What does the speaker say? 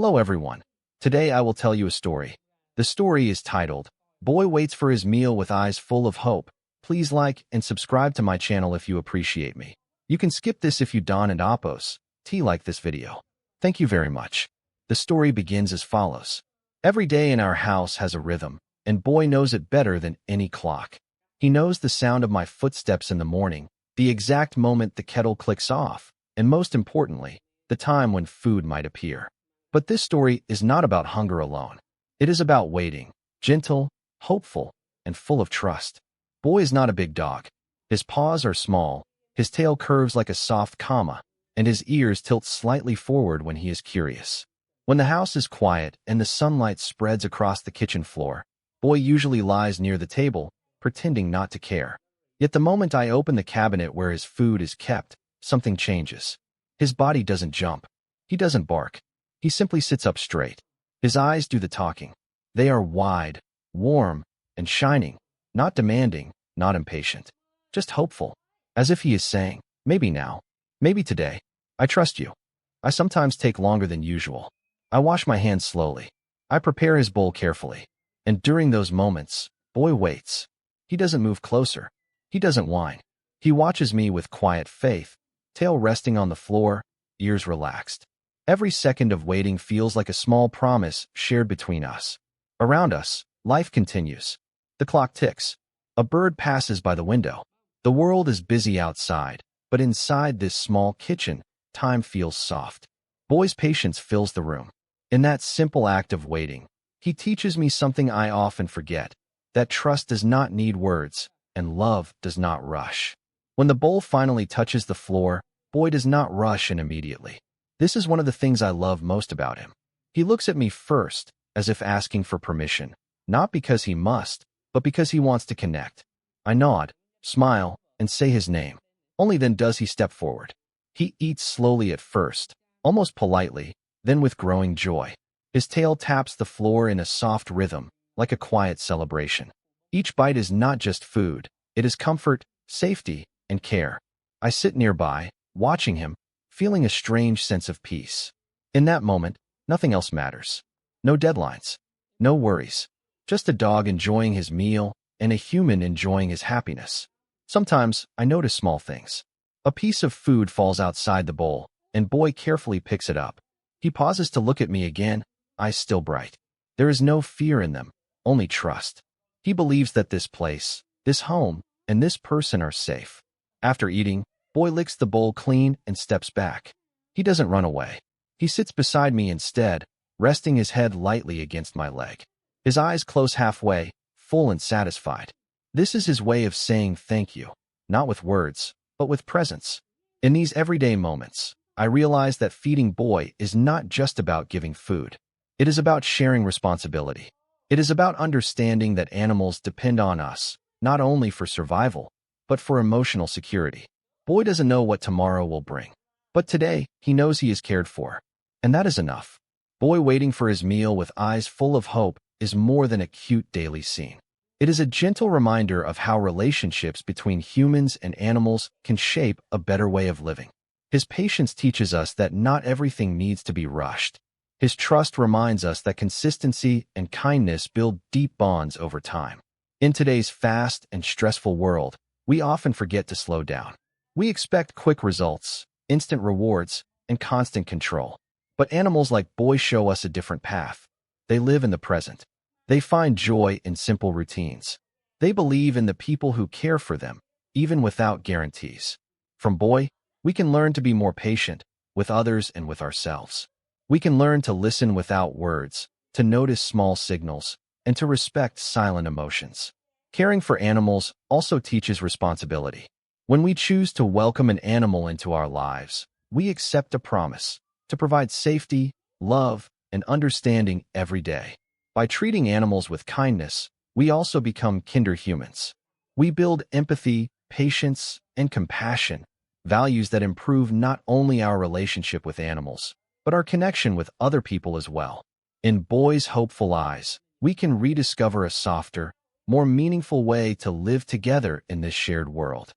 Hello everyone. Today I will tell you a story. The story is titled, Boy Waits for His Meal with Eyes Full of Hope. Please like and subscribe to my channel if you appreciate me. You can skip this if you don't and oppose. Like this video. Thank you very much. The story begins as follows. Every day in our house has a rhythm, and Boy knows it better than any clock. He knows the sound of my footsteps in the morning, the exact moment the kettle clicks off, and most importantly, the time when food might appear. But this story is not about hunger alone. It is about waiting, gentle, hopeful, and full of trust. Boy is not a big dog. His paws are small, his tail curves like a soft comma, and his ears tilt slightly forward when he is curious. When the house is quiet and the sunlight spreads across the kitchen floor, Boy usually lies near the table, pretending not to care. Yet the moment I open the cabinet where his food is kept, something changes. His body doesn't jump. He doesn't bark. He simply sits up straight. His eyes do the talking. They are wide, warm, and shining, not demanding, not impatient, just hopeful, as if he is saying, maybe now, maybe today, I trust you. I sometimes take longer than usual. I wash my hands slowly. I prepare his bowl carefully. And during those moments, Boy waits. He doesn't move closer. He doesn't whine. He watches me with quiet faith, tail resting on the floor, ears relaxed. Every second of waiting feels like a small promise shared between us. Around us, life continues. The clock ticks. A bird passes by the window. The world is busy outside, but inside this small kitchen, time feels soft. Boy's patience fills the room. In that simple act of waiting, he teaches me something I often forget, that trust does not need words, and love does not rush. When the bowl finally touches the floor, Boy does not rush in immediately. This is one of the things I love most about him. He looks at me first, as if asking for permission, not because he must, but because he wants to connect. I nod, smile, and say his name. Only then does he step forward. He eats slowly at first, almost politely, then with growing joy. His tail taps the floor in a soft rhythm, like a quiet celebration. Each bite is not just food, it is comfort, safety, and care. I sit nearby, watching him, feeling a strange sense of peace. In that moment, nothing else matters. No deadlines, no worries. Just a dog enjoying his meal and a human enjoying his happiness. Sometimes I notice small things. A piece of food falls outside the bowl, and Boy carefully picks it up. He pauses to look at me again, eyes still bright. There is no fear in them, only trust. He believes that this place, this home, and this person are safe. After eating, Boy licks the bowl clean and steps back. He doesn't run away. He sits beside me instead, resting his head lightly against my leg. His eyes close halfway, full and satisfied. This is his way of saying thank you, not with words, but with presence. In these everyday moments, I realize that feeding Boy is not just about giving food. It is about sharing responsibility. It is about understanding that animals depend on us, not only for survival, but for emotional security. Boy doesn't know what tomorrow will bring, but today he knows he is cared for, and that is enough. Boy waiting for his meal with eyes full of hope is more than a cute daily scene. It is a gentle reminder of how relationships between humans and animals can shape a better way of living. His patience teaches us that not everything needs to be rushed. His trust reminds us that consistency and kindness build deep bonds over time. In today's fast and stressful world, we often forget to slow down. We expect quick results, instant rewards, and constant control. But animals like Boy show us a different path. They live in the present. They find joy in simple routines. They believe in the people who care for them, even without guarantees. From Boy, we can learn to be more patient with others and with ourselves. We can learn to listen without words, to notice small signals, and to respect silent emotions. Caring for animals also teaches responsibility. When we choose to welcome an animal into our lives, we accept a promise to provide safety, love, and understanding every day. By treating animals with kindness, we also become kinder humans. We build empathy, patience, and compassion, values that improve not only our relationship with animals, but our connection with other people as well. In Boy's hopeful eyes, we can rediscover a softer, more meaningful way to live together in this shared world.